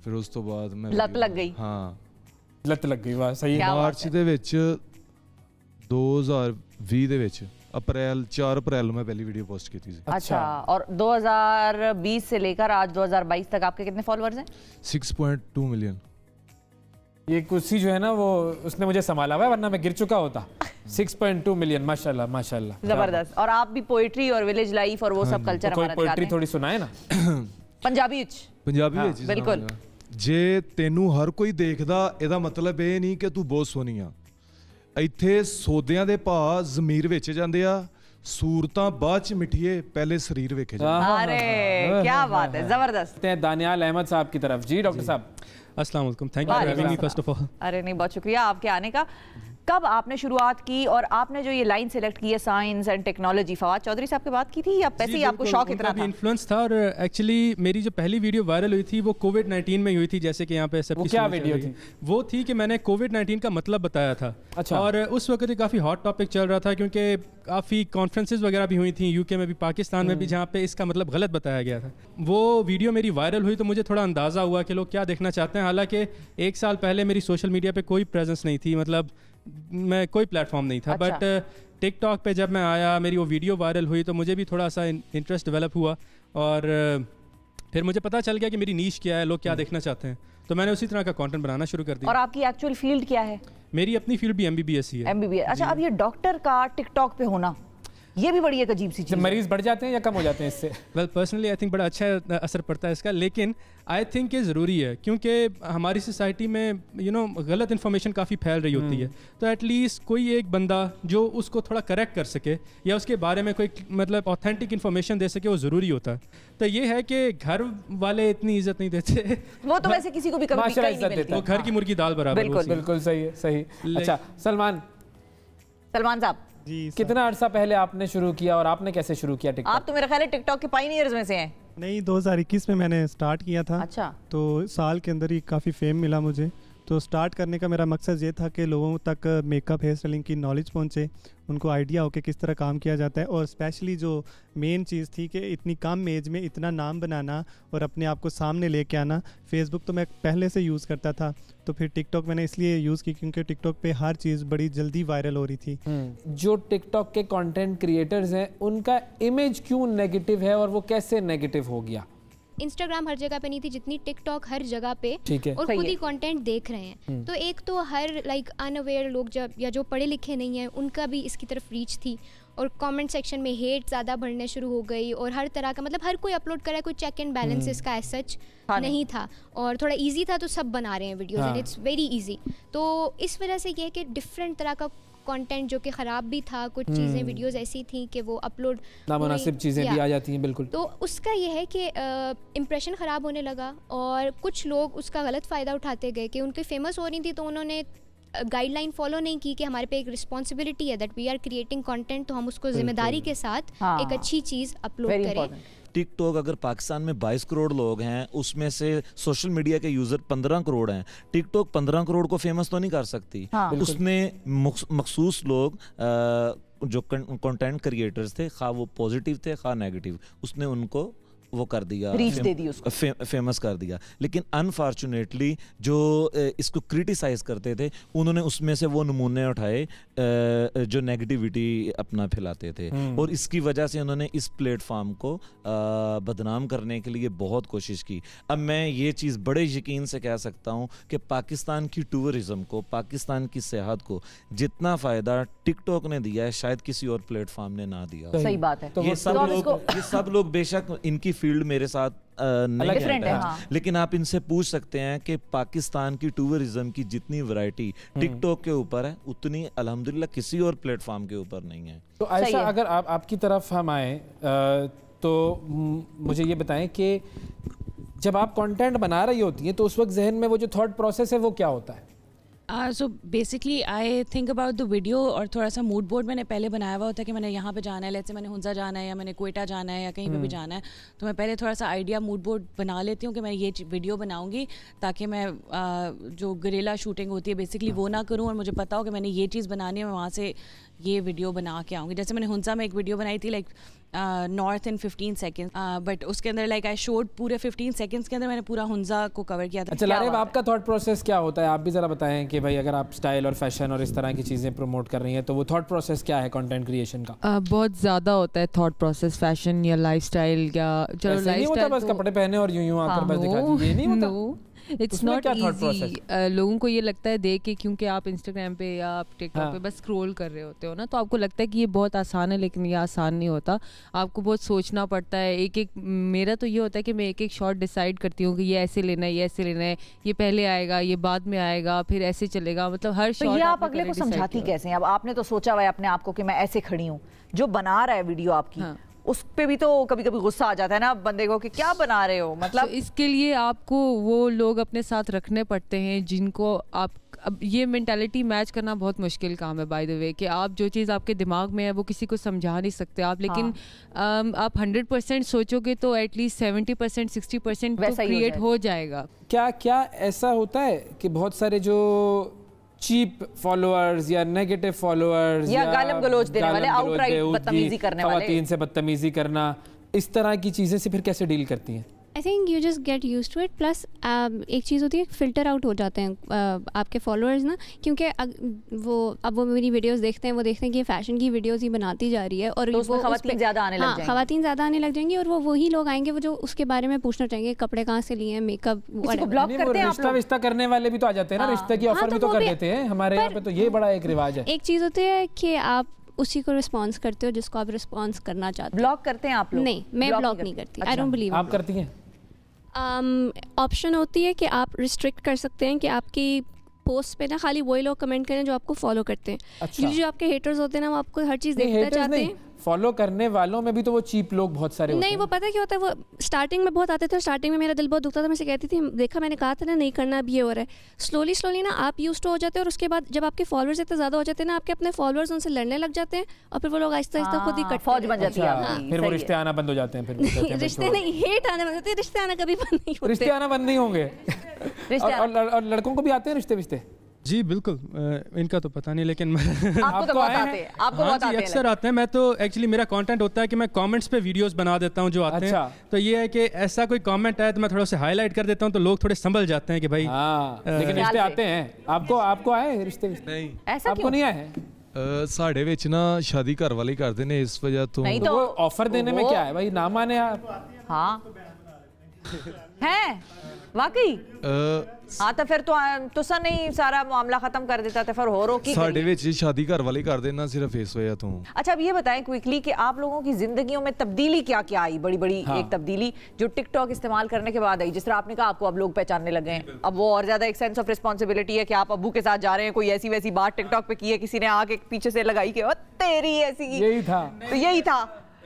ਫਿਰ ਉਸ ਤੋਂ ਬਾਅਦ ਮੈਂ ਲੱਤ ਲੱਗ ਗਈ। ਹਾਂ, ਲੱਤ ਲੱਗ ਗਈ। ਵਾਹ, ਸਹੀ। ਮਾਰਚ ਦੇ ਵਿੱਚ 2020 ਦੇ ਵਿੱਚ अप्रैल 4 अप्रैल में पहली वीडियो पोस्ट की थी। अच्छा, और 2020 से लेकर आज 2022 तक आपके कितने फॉलोअर्स हैं? 6.2 मिलियन। ये कुर्सी जो है ना वो उसने मुझे संभाला हुआ है, वरना मैं गिर चुका होता। 6.2 मिलियन, माशाल्लाह माशाल्लाह, जबरदस्त। और आप भी पोएट्री और विलेज लाइफ और वो सब कल्चर हमारा दिखाते हैं। पोएट्री थोड़ी सुनाए ना पंजाबी ਵਿੱਚ। बिल्कुल। ਜੇ ਤੈਨੂੰ ਹਰ ਕੋਈ ਦੇਖਦਾ ਇਹਦਾ ਮਤਲਬ ਇਹ ਨਹੀਂ ਕਿ ਤੂੰ ਬਹੁਤ ਸੋਹਣੀ ਆ। ਇੱਥੇ ਸੌਦਿਆਂ ਦੇ ਭਾਅ ਜ਼ਮੀਰ ਵਿੱਚ ਜਾਂਦੇ ਆ, सूरतां बाद च मिठिए, पहले शरीर वेखे जाए। अरे क्या बात है, जबरदस्त। दानियाल अहमद साहब की तरफ। जी डॉक्टर साहब, अस्सलाम वालेकुम, thank you for having me first of all. अरे नहीं, बहुत शुक्रिया आपके आने का। कब आपने शुरुआत की और आपने जो ये लाइन सेलेक्ट की है science and technology, Fawad Chaudhry साहब की बात की थी या पैसे ही आपको शौक इतना था? इन्फ्लुएंस था। और एक्चुअली मेरी जो पहली वीडियो वायरल हुई थी वो कोविड-19 में हुई थी, जैसे कि यहाँ पे सब। वो क्या वीडियो थी? वो थी कि मैंने कोविड-19 का मतलब बताया था। अच्छा। और उस वक्त ये काफ़ी हॉट टॉपिक चल रहा था, क्योंकि काफ़ी कॉन्फ्रेंसेज वगैरह भी हुई थी यूके में भी, पाकिस्तान में भी, जहाँ पे इसका मतलब गलत बताया गया था। वो वीडियो मेरी वायरल हुई तो मुझे थोड़ा अंदाज़ा हुआ कि लोग क्या देखना चाहते हैं। हालांकि 1 साल पहले मेरी सोशल मीडिया पे कोई प्रेजेंस नहीं थी, मतलब मैं कोई प्लेटफॉर्म नहीं था। अच्छा। बट टिकटॉक पे जब मैं आया, मेरी वो वीडियो वायरल हुई तो मुझे भी थोड़ा सा इंटरेस्ट डेवलप हुआ, और फिर मुझे पता चल गया कि मेरी नीश क्या है, लोग क्या देखना चाहते हैं, तो मैंने उसी तरह का कंटेंट बनाना शुरू कर दिया। और आपकी एक्चुअल फील्ड क्या है? मेरी अपनी फील्ड भी MBBS ही है। MBBS। अच्छा, अब ये डॉक्टर का टिकटॉक पे होना, ये भी बड़ी एक अजीब सी चीज़। मरीज बढ़ जाते हैं या कम हो जाते हैं इससे? वेल पर्सनली आई थिंक बड़ा अच्छा असर पड़ता है इसका, लेकिन आई थिंक ये ज़रूरी है, क्योंकि हमारी सोसाइटी में गलत इन्फॉर्मेशन काफ़ी फैल रही होती है। तो एटलीस्ट कोई एक बंदा जो उसको थोड़ा करेक्ट कर सके या उसके बारे में कोई मतलब ऑथेंटिक इन्फॉर्मेशन दे सके, वो ज़रूरी होता है। तो ये है कि घर वाले इतनी इज्जत नहीं देते। वो तो वैसे किसी को भी कभी नहीं मिलती। वो घर की मुर्गी दाल बराबर। बिल्कुल बिल्कुल सही है, सही। अच्छा सलमान साहब, कितना अर्सा पहले आपने शुरू किया और आपने कैसे शुरू किया टिकटॉक? आप तो मेरा ख्याल है टिकटॉक के पायनियर्स में से हैं। नहीं, 2021 में मैंने स्टार्ट किया था। अच्छा। तो साल के अंदर ही काफ़ी फेम मिला मुझे। तो स्टार्ट करने का मेरा मकसद ये था कि लोगों तक मेकअप हेयर स्टाइलिंग की नॉलेज पहुंचे, उनको आइडिया हो कि किस तरह काम किया जाता है। और स्पेशली जो मेन चीज़ थी कि इतनी कम एज में इतना नाम बनाना और अपने आप को सामने लेके आना। फेसबुक तो मैं पहले से यूज़ करता था, तो फिर टिकटॉक मैंने इसलिए यूज़ की क्योंकि टिकटॉक पे हर चीज़ बड़ी जल्दी वायरल हो रही थी। जो टिकटॉक के कंटेंट क्रिएटर्स हैं उनका इमेज क्यों नेगेटिव है और वो कैसे नेगेटिव हो गया? इंस्टाग्राम हर जगह पे नहीं थी जितनी टिकटॉक हर जगह पे, और सही खुद है। ही कंटेंट देख रहे हैं। तो एक तो हर अनअवेयर लोग जब या जो पढ़े लिखे नहीं हैं उनका भी इसकी तरफ रीच थी, और कमेंट सेक्शन में हेट ज़्यादा बढ़ने शुरू हो गई, और हर तरह का मतलब हर कोई अपलोड कर रहा है, कोई चेक एंड बैलेंस इसका एज सच नहीं था, और थोड़ा इजी था तो सब बना रहे हैं videos and it's very easy. तो इस वजह से ये है कि डिफरेंट तरह का कंटेंट जो कि ख़राब भी था, कुछ चीज़ें वीडियोस ऐसी थी कि वो अपलोड नामुनासिब चीज़ें भी आ जाती हैं। बिल्कुल। तो उसका ये है कि इम्प्रेशन ख़राब होने लगा, और कुछ लोग उसका गलत फ़ायदा उठाते गए कि उनकी फेमस हो रही थी तो उन्होंने गाइडलाइन फॉलो नहीं की कि हमारे पे एक रिस्पॉन्सिबिलिटी है that we are creating content, तो हम उसको जिम्मेदारी के साथ एक अच्छी चीज़ अपलोड करें। टिकटॉक अगर पाकिस्तान में 22 करोड़ लोग हैं, उसमें से सोशल मीडिया के यूज़र 15 करोड़ हैं। टिकटॉक 15 करोड़ को फेमस तो नहीं कर सकती। उसने मखसूस लोग जो कंटेंट क्रिएटर्स थे, खा वो पॉजिटिव थे खा नेगेटिव, उसने उनको वो कर दिया, रीच दे दी उसको, फेमस कर दिया। लेकिन अनफॉर्चुनेटली जो इसको क्रिटिसाइज करते थे उन्होंने उसमें से वो नमूने उठाए जो नेगेटिविटी अपना फैलाते थे, और इसकी वजह से उन्होंने इस प्लेटफॉर्म को बदनाम करने के लिए बहुत कोशिश की। अब मैं ये चीज़ बड़े यकीन से कह सकता हूँ कि पाकिस्तान की टूरिज़म को, पाकिस्तान की सेहत को जितना फ़ायदा टिकटॉक ने दिया है शायद किसी और प्लेटफॉर्म ने ना दिया। सही बात है। ये सब लोग बेशक इनकी फील्ड मेरे साथ नहीं है, लेकिन आप इनसे पूछ सकते हैं कि पाकिस्तान की टूरिज्म की जितनी वैरायटी टिकटॉक के ऊपर है उतनी अल्हम्दुलिल्लाह किसी और प्लेटफॉर्म के ऊपर नहीं है। तो ऐसा अगर आपकी तरफ हम आए तो मुझे ये बताएं कि जब आप कंटेंट बना रही होती हैं तो उस वक्त जहन में वो जो थॉट प्रोसेस है वो क्या होता है? So basically I think about the video, और थोड़ा सा मूड बोर्ड मैंने पहले बनाया हुआ होता है कि मैंने यहाँ पे जाना है, लेट्स से मैंने हुंजा जाना है या मैंने कोयटा जाना है या कहीं पे भी जाना है, तो मैं पहले थोड़ा सा आइडिया मूड बोर्ड बना लेती हूँ कि मैं ये वीडियो बनाऊँगी ताकि मैं जो गुरिल्ला शूटिंग होती है बेसिकली वो ना करूँ, और मुझे पता हो कि मैंने ये चीज़ बनानी है, मैं वहाँ से ये वीडियो बना के आऊँगी। जैसे मैंने हुंजा में एक वीडियो बनाई थी like north in 15 second, but उसके अंदर लाइक आई शोड पूरे 15 सेकेंड्स के अंदर मैंने पूरा हुंजा को कवर किया था। अच्छा लारेब, आपका थॉट प्रोसेस क्या होता है? आप भी ज़रा बताएं कि भाई अगर आप स्टाइल और फैशन और इस तरह की चीज़ें प्रमोट कर रही हैं तो वो थॉट प्रोसेस क्या है कंटेंट क्रिएशन का? बहुत ज़्यादा होता है थॉट प्रोसेस, फैशन या लाइफस्टाइल या चलो नहीं होता बस कपड़े पहने और यूं आकर बस दिखा दीजिए, ये नहीं होता। It's not easy. लोगों को ये लगता है देख के, क्योंकि आप इंस्टाग्राम पे या आप टिकटॉक पे बस स्क्रॉल कर रहे होते हो ना, तो आपको लगता है कि ये बहुत आसान है, लेकिन ये आसान नहीं होता। आपको बहुत सोचना पड़ता है। एक मेरा तो ये होता है कि मैं एक शॉट डिसाइड करती हूँ कि ये ऐसे लेना है, ये ऐसे लेना है, ये पहले आएगा, ये बाद में आएगा, फिर ऐसे चलेगा, मतलब हर शॉट। ये आप अगले को समझाती कैसे हैं? अब आपने तो सोचा हुआ है अपने आप को कि मैं ऐसे खड़ी हूँ, जो बना रहा है वीडियो आपकी उस पे भी तो कभी कभी गुस्सा आ जाता है ना बंदे को कि क्या बना रहे हो, मतलब इसके लिए आपको वो लोग अपने साथ रखने पड़ते हैं जिनको आप, अब ये मेंटालिटी मैच करना बहुत मुश्किल काम है बाय द वे, कि आप जो चीज़ आपके दिमाग में है वो किसी को समझा नहीं सकते आप, लेकिन आप 100% सोचोगे तो एटलीस्ट 70% 60% तो क्रिएट हो जाएगा। क्या ऐसा होता है कि बहुत सारे जो चीप फॉलोअर्स या नेगेटिव फॉलोअर्स या गालिब गलौज देने वाले, आउटराइट बदतमीजी करने वाले, खवातीन से बदतमीजी करना, इस तरह की चीज़ें से फिर कैसे डील करती हैं? I think you just get use to it. Plus एक चीज़ होती है, फ़िल्टर आउट हो जाते हैं आपके फॉलोअर्स ना, क्योंकि वो मेरी वीडियोस देखते हैं, वो देखते हैं कि फैशन की वीडियोस ही बनाती जा रही है और तो खवातीन ज़्यादा आने लग जाएंगी। खवातीन ज़्यादा आने लग जाएंगी और वो वही लोग आएंगे वो जो उसके बारे में पूछना चाहेंगे, कपड़े कहाँ से लिए हैं, मेकअप, रिश्ता करने वाले भी तो आ जाते हैं ना, रिश्ते की ऑफर भी तो कर देते हैं हमारे यहाँ पे, तो ये बड़ा एक रिवाज है। एक चीज़ होती है कि आप उसी को रिस्पॉन्स करते हो जिसको आप रिस्पॉन्स करना चाहते हो। ब्लॉक करते हैं आप लोग? नहीं, मैं ब्लॉक नहीं करती। I don't believe. आप करती हैं? ऑप्शन होती है कि आप रिस्ट्रिक्ट कर सकते हैं कि आपकी पोस्ट पे ना खाली वही लोग कमेंट करें जो आपको फॉलो करते हैं। अच्छा। जो आपके हेटर्स होते हैं ना, वो आपको हर चीज़ देखना चाहते हैं। फॉलो करने वालों में भी तो वो चीप लोग बहुत सारे होते नहीं, वो पता क्या होता है, वो स्टार्टिंग में बहुत आते थे, स्टार्टिंग में मेरा दिल बहुत दुखता था, मैं से कहती थी देखा मैंने कहा था ना नहीं करना, अब ये हो रहा है। स्लोली ना आप यूज टू हो जाते हैं, और उसके बाद जब आपके फॉलोअर्स इतने ज़्यादा हो जाते हैं ना, आपके अपने फॉलोअर्स उनसे लड़ने लग जाते हैं, और फिर वो लोग आहिस्ता आहिस्ता खुद ही कट फौज बन जाती है, फिर वो रिश्ते आना बंद हो जाते हैं। फिर रिश्ते नहीं, हेट आने बंद होते हैं, रिश्ते आना कभी बंद नहीं होते। रिश्ते आना बंद नहीं होंगे। और लड़कों को भी आते हैं रिश्ते? जी बिल्कुल, इनका तो पता नहीं, लेकिन आपको तो बहुत आते हैं, आपको बहुत आते हैं। अक्सर आते हैं। मैं तो एक्चुअली मेरा कंटेंट होता है कि मैं कमेंट्स पे वीडियोस बना देता हूं जो आते हैं। तो ये है कि ऐसा कोई कमेंट आया तो मैं थोड़ा सा हाईलाइट कर देता हूं, तो लोग थोड़े संभल जाते हैं कि भाई। लेकिन रिश्ते आते हैं। आपको आए रिश्ते? नहीं, आपको नहीं आए? साढ़े विच ना शादी घर वाले करते ने, इस वजह तो नहीं तो ऑफर देने में क्या है भाई, ना माने आप। हाँ है वाकई। हाँ तो फिर तो तुसा नहीं सारा मामला खत्म कर देता था, फिर होरो की साढ़े विच शादी घर वाले कर देना सिर्फ इस वजह तो। अच्छा, अब ये बताएं क्विकली कि आप लोगों की जिंदगियों में तब्दीली क्या क्या आई, बड़ी बड़ी एक तब्दीली जो टिकटॉक इस्तेमाल करने के बाद आई। जिस तरह आपने कहा आपको अब लोग पहचानने लगे हैं, अब वो और ज्यादा एक सेंस ऑफ रिस्पॉन्सिबिलिटी है कि आप अब्बू के साथ जा रहे हैं, कोई ऐसी वैसी बात टिकटॉक पे की है, किसी ने आके पीछे से लगाई कि तेरी ऐसी, यही था तो यही था।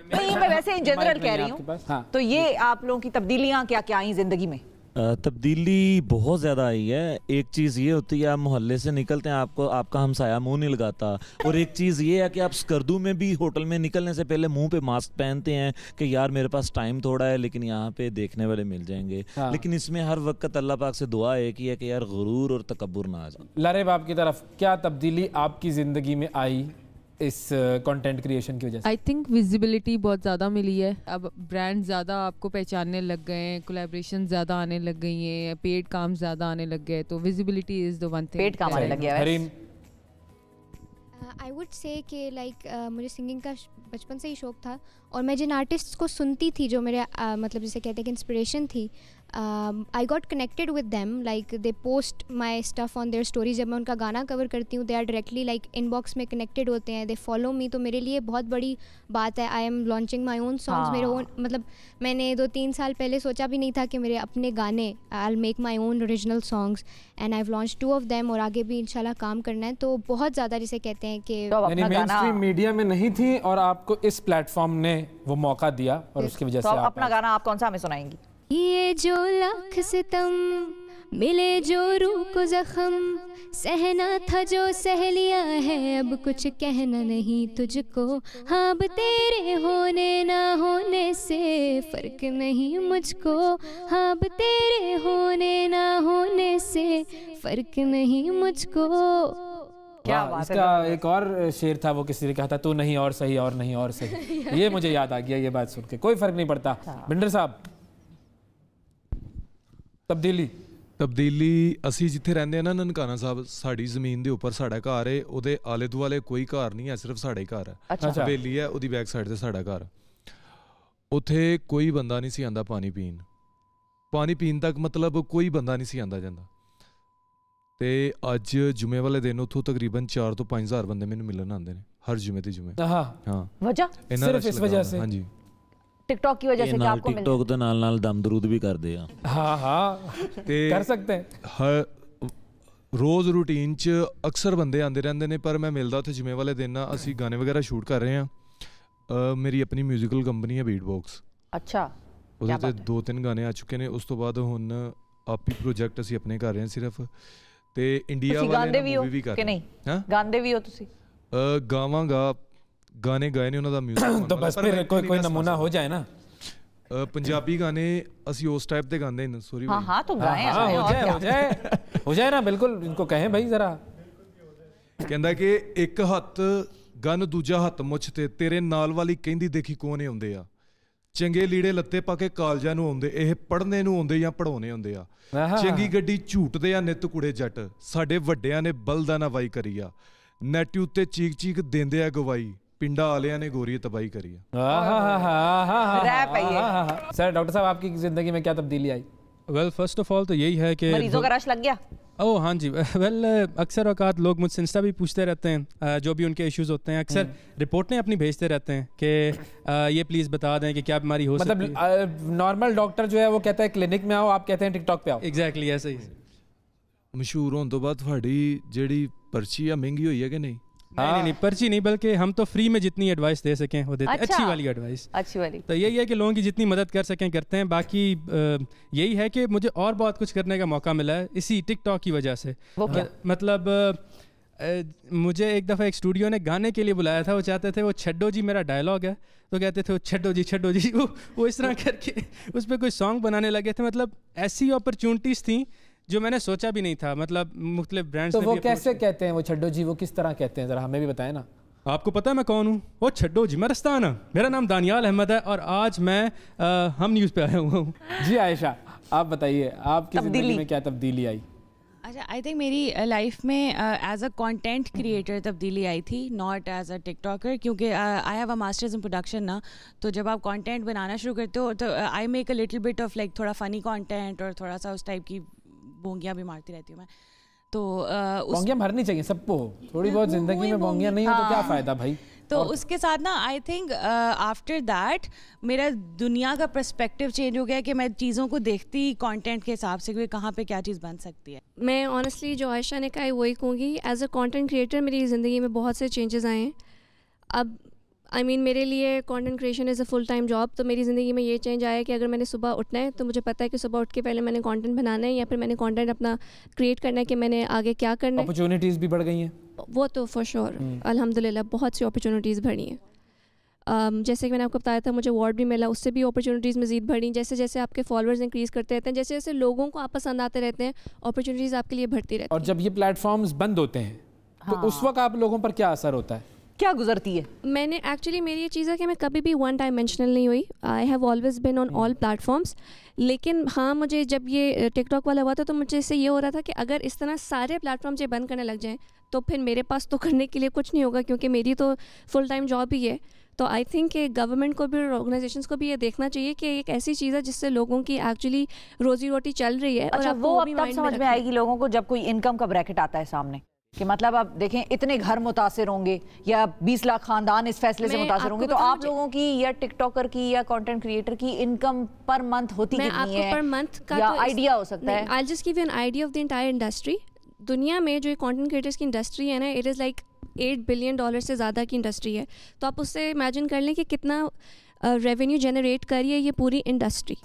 नहीं, मैं वैसे इन जनरल कह रही हूँ। तो ये आप लोगों की तब्दीलियां क्या क्या आई जिंदगी में? तब्दीली बहुत ज़्यादा आई है। एक चीज़ ये होती है, आप मोहल्ले से निकलते हैं, आपका हमसाया मुंह नहीं लगाता। और एक चीज़ ये है कि आप स्कर्दू में भी होटल में निकलने से पहले मुंह पे मास्क पहनते हैं कि यार मेरे पास टाइम थोड़ा है, लेकिन यहाँ पे देखने वाले मिल जाएंगे। लेकिन इसमें हर वक्त अल्लाह पाक से दुआ एक ही है कि यार गुरूर और तकब्बुर ना आ जाए। लारे बाप की तरफ क्या तब्दीली आपकी ज़िंदगी में आई इस कंटेंट क्रिएशन की वजह से? आई थिंक विजिबिलिटी बहुत ज़्यादा मिली है। अब ब्रांड ज़्यादा आपको पहचानने लग गए हैं, कोलैबोरेशन ज़्यादा आने लग गई हैं, पेड काम ज़्यादा आने लग गए, तो visibility is the one thing. Paid काम आने लग गया है। आई वुड से कि लाइक मुझे सिंगिंग का बचपन से ही शौक था, और मैं जिन आर्टिस्ट्स को सुनती थी जो मेरे मतलब जिसे कहते हैं कि इंस्पिरेशन थी, I got connected with them, like they post my stuff on their stories. जब मैं उनका गाना कवर करती हूँ, they are directly like inbox में कनेक्टेड होते हैं, दे फॉलो मी। तो मेरे लिए बहुत बड़ी बात है। I am launching my own songs, मेरे ओन, मतलब मैंने 2-3 साल पहले सोचा भी नहीं था कि मेरे अपने गाने, I will make my own original songs, and I have launched 2 of them, और आगे भी इंशाल्लाह काम करना है। तो बहुत ज़्यादा जिसे कहते हैं कि मेन स्ट्रीम मीडिया में नहीं थी और आपको इस प्लेटफॉर्म ने वो मौका दिया, और उसकी वजह से आप अपना गाना आप कौन सा हमें सुनाएंगी? ये जो लाख सितम मिले, जो रूह को जख्म सहना था, जो सह लिया है, अब कुछ कहना नहीं तुझको। हाँ, अब तेरे होने ना होने से फर्क नहीं मुझको। हाँ, अब तेरे होने ना होने से फर्क नहीं मुझको। क्या बात इसका है। एक और शेर था, वो किसी ने कहा था, तू नहीं और सही और नहीं और सही। ये मुझे याद आ गया ये बात सुन के। कोई फर्क नहीं पड़ता। बिंडर साहब, ਤਬਦੀਲੀ ਅਸੀਂ ਜਿੱਥੇ ਰਹਿੰਦੇ ਆ ਨਾ ਨਨਕਾਣਾ ਸਾਹਿਬ, ਸਾਡੀ ਜ਼ਮੀਨ ਦੇ ਉੱਪਰ ਸਾਡਾ ਘਰ ਹੈ, ਉਹਦੇ ਆਲੇ ਦੁਆਲੇ ਕੋਈ ਘਰ ਨਹੀਂ ਹੈ, ਸਿਰਫ ਸਾਡਾ ਹੀ ਘਰ ਹੈ। ਹਵੇਲੀ ਹੈ, ਉਹਦੀ ਬੈਕ ਸਾਈਡ ਤੇ ਸਾਡਾ ਘਰ। ਉੱਥੇ ਕੋਈ ਬੰਦਾ ਨਹੀਂ ਸੀ ਆਂਦਾ ਪਾਣੀ ਪੀਣ ਤੱਕ, ਮਤਲਬ ਕੋਈ ਬੰਦਾ ਨਹੀਂ ਸੀ ਆਂਦਾ ਜਾਂਦਾ। ਤੇ ਅੱਜ ਜੁਮੇ ਵਾਲੇ ਦਿਨ ਉੱਥੋਂ ਤਕਰੀਬਨ 4 ਤੋਂ 5 ਹਜ਼ਾਰ ਬੰਦੇ ਮੈਨੂੰ ਮਿਲਣ ਆਉਂਦੇ ਨੇ ਹਰ ਜੁਮੇ ਤੇ ਜੁਮੇ। ਹਾਂ ਵਜ੍ਹਾ ਸਿਰਫ ਇਸ ਵਜ੍ਹਾ से? ਹਾਂਜੀ, टिकटॉक की वजह से क्या आपको टिकटॉक ਦੇ ਨਾਲ ਦਮ ਦਰੂਦ ਵੀ ਕਰਦੇ ਆ। ਹਾਂ ਤੇ ਕਰ ਸਕਤੇ ਹੈ। ਰੋਜ਼ ਰੂਟੀਨ 'ਚ ਅਕਸਰ ਬੰਦੇ ਆਉਂਦੇ ਰਹਿੰਦੇ ਨੇ, ਪਰ ਮੈਂ ਮਿਲਦਾ ਉੱਥੇ ਜੁਮੇ ਵਾਲੇ ਦਿਨ। ਅਸੀਂ ਗਾਣੇ ਵਗੈਰਾ ਸ਼ੂਟ ਕਰ ਰਹੇ ਹਾਂ। ਮੇਰੀ ਆਪਣੀ ਮਿਊਜ਼ੀਕਲ ਕੰਪਨੀ ਹੈ ਬੀਟ ਬਾਕਸ। ਅੱਛਾ, ਉਹਦੇ ਤੇ 2-3 ਗਾਣੇ ਆ ਚੁੱਕੇ ਨੇ। ਉਸ ਤੋਂ ਬਾਅਦ ਹੁਣ ਆਪ ਹੀ ਪ੍ਰੋਜੈਕਟ ਅਸੀਂ ਆਪਣੇ ਕਰ ਰਹੇ ਹਾਂ ਸਿਰਫ। ਤੇ ਇੰਡੀਆ ਵਾਲੇ ਮੂਵੀ ਵੀ ਕਰ ਰਹੇ ਹਾਂ। ਗਾਉਂਦੇ ਵੀ ਹੋ ਤੁਸੀਂ? ਗਾਵਾਂਗਾ, गाने गाए ने उन्होंने म्यूजिक। तो बस फिर कोई नमूना हो जाए ना। पंजाबी गाने ਅਸੀਂ ਉਸ ਟਾਈਪ ਦੇ ਗਾਉਂਦੇ ਨੇ। ਸੌਰੀ हाँ हाँ तो गाएं, हो जाए ना, बिल्कुल इनको कहें भाई जरा। ਕਹਿੰਦਾ ਕਿ ਇੱਕ ਹੱਥ ਗਨ ਦੂਜਾ ਹੱਥ ਮੁੱਛ ਤੇ, ਤੇਰੇ ਨਾਲ ਵਾਲੀ ਕਹਿੰਦੀ ਦੇਖੀ ਕੋਨੇ ਆਉਂਦੇ ਆ, ਚੰਗੇ ਲੀੜੇ ਲੱਤੇ ਪਾ ਕੇ ਕਾਲਜਾਂ ਨੂੰ ਆਉਂਦੇ, ਇਹ ਪੜ੍ਹਨੇ ਨੂੰ ਆਉਂਦੇ ਜਾਂ ਪੜਾਉਣੇ ਆਉਂਦੇ ਆ, ਚੰਗੀ ਗੱਡੀ ਝੂਟਦੇ ਆ ਨਿੱਤ ਕੁੜੇ ਜੱਟ, ਸਾਡੇ ਵੱਡਿਆਂ ਨੇ ਬਲਦਾ ਨਾ ਵਾਈ ਕਰੀ ਆ, ਨੈਟ ਉੱਤੇ ਚੀਕ ਚੀਕ ਦਿੰਦੇ ਆ ਗਵਾਈ, पिंडा वालिया ने गोरी तबाही करी है। सर डॉक्टर साहब, आपकी जिंदगी में क्या तब्दीली आई? वेल फर्स्ट ऑफ ऑल तो यही है कि मरीजों का रश लग गया। ओह हाँ जी, वेल अक्सर औकात लोग मुझसे इंस्टा भी पूछते रहते हैं, जो भी उनके इश्यूज होते हैं अक्सर रिपोर्टें अपनी भेजते रहते हैं कि ये प्लीज़ बता दें कि क्या बीमारी हो सकती है। मतलब नॉर्मल डॉक्टर जो है वो कहता है क्लिनिक में आओ, आप कहते हैं टिकटॉक पे आओ। एग्जैक्टली ऐसे ही। ਮਸ਼ਹੂਰ ਹੋਣ ਤੋਂ ਬਾਅਦ ਤੁਹਾਡੀ ਜਿਹੜੀ ਪਰਚੀ ਆ ਮਹਿੰਗੀ ਹੋਈ ਹੈ ਕਿ नहीं? नहीं, पर्ची नहीं, बल्कि हम तो फ्री में जितनी एडवाइस दे सकें वो देते हैं। अच्छी वाली एडवाइस, अच्छी वाली। तो यही है कि लोगों की जितनी मदद कर सकें करते हैं। बाकी यही है कि मुझे और बहुत कुछ करने का मौका मिला है इसी टिकटॉक की वजह से। वो क्या? मतलब मुझे एक दफ़ा एक स्टूडियो ने गाने के लिए बुलाया था। वो चाहते थे वो छड्डो जी मेरा डायलॉग है, तो कहते थे वो छड्डो जी वो इस तरह करके उस पर कोई सॉन्ग बनाने लगे थे। मतलब ऐसी अपॉर्चुनिटीज़ थी जो मैंने सोचा भी नहीं था। मतलब मुख्तलिफ ब्रांड्स। तो वो कैसे कहते हैं वो छड्डो जी, वो किस तरह कहते हैं, ज़रा हमें भी बताएं ना। आपको पता है मैं कौन हूँ? वो छड्डो जी मरस्ताना, मेरा नाम दानियाल अहमद है और आज मैं हम न्यूज़ पे आया हुआ हूँ। जी आयशा, आप बताइए आपकी ज़िंदगी में क्या तब्दीली आई? अच्छा, आई थिंक मेरी लाइफ में एज अ कंटेंट क्रिएटर तब्दीली आई थी, नॉट एज अ टिकटॉकर, क्योंकि आई have a masters in production ना। तो जब आप कंटेंट बनाना शुरू करते हो तो I make a little bit of like थोड़ा फ़नी कंटेंट और थोड़ा सा उस टाइप की बोंगियाँ भी मारती रहती हूँ मैं। तो बोंगियाँ मारनी चाहिए सबको, थोड़ी बहुत ज़िंदगी में बोंगियाँ नहीं हो तो क्या फ़ायदा भाई। तो उसके साथ ना आई थिंक आफ्टर दैट मेरा दुनिया का पर्सपेक्टिव चेंज हो गया कि मैं चीज़ों को देखती कंटेंट के हिसाब से कि कहाँ पे क्या चीज़ बन सकती है। मैं ऑनेस्टली जो आयशा ने कहा है वही कहूँगी। एज अ कंटेंट क्रिएटर मेरी ज़िंदगी में बहुत से चेंजेस आए हैं। अब मेरे लिए content creation is a full time job. तो मेरी ज़िंदगी में ये चेंज आया कि अगर मैंने सुबह उठना है तो मुझे पता है कि सुबह उठ के पहले मैंने कंटेंट बनाना है या फिर मैंने कंटेंट अपना क्रिएट करना है कि मैंने आगे क्या करना है। अपॉर्चुनिटीज़ भी बढ़ गई हैं वो तो फॉर श्योर, अल्हम्दुलिल्लाह बहुत सी अपॉर्चुनिटीज़ बढ़ी हैं। जैसे कि मैंने आपको बताया था मुझे अवार्ड भी मिला, उससे भी अपॉर्चुनिटीज़ मज़ीद बढ़ी। जैसे जैसे आपके फॉलोअर्स इंक्रीज़ करते रहते हैं, जैसे जैसे लोगों को आप पसंद आते रहते हैं, अपॉर्चुनिटीज़ आपके लिए बढ़ती रहती हैं। और जब ये प्लेटफॉर्म्स बंद होते हैं तो उस वक्त आप लोगों पर क्या असर होता है, क्या गुजरती है? मैंने एक्चुअली मेरी ये चीज़ है कि मैं कभी भी वन डायमेंशनल नहीं हुई। I have always been on all platforms. लेकिन हाँ, मुझे जब ये टिकटॉक वाला हुआ था तो मुझे इससे ये हो रहा था कि अगर इस तरह सारे प्लेटफॉर्म्स ये बंद करने लग जाएं तो फिर मेरे पास तो करने के लिए कुछ नहीं होगा, क्योंकि मेरी तो फुल टाइम जॉब ही है। तो आई थिंक कि गवर्नमेंट को भी और ऑर्गेनाइजेशंस को भी ये देखना चाहिए कि एक ऐसी चीज़ है जिससे लोगों की एक्चुअली रोजी रोटी चल रही है। अच्छा, वो अब तब समझ में आएगी लोगों को जब कोई इनकम का ब्रैकेट आता है सामने, कि मतलब आप देखें इतने घर मुतासिर होंगे या 20 लाख खानदान इस फैसले से मुतासिर होंगे, तो आप लोगों की या टिकटॉकर की या कंटेंट क्रिएटर की इनकम पर मंथ होती कितनी है? पर मंथ का या आइडिया हो सकता है। I just give you an idea of the entire industry. दुनिया में जो कंटेंट क्रिएटर्स की इंडस्ट्री है ना, इट इज़ लाइक $8 बिलियन से ज़्यादा की इंडस्ट्री है। तो आप उससे इमेजिन कर लें कि कितना रेवेन्यू जनरेट करिए ये पूरी इंडस्ट्री।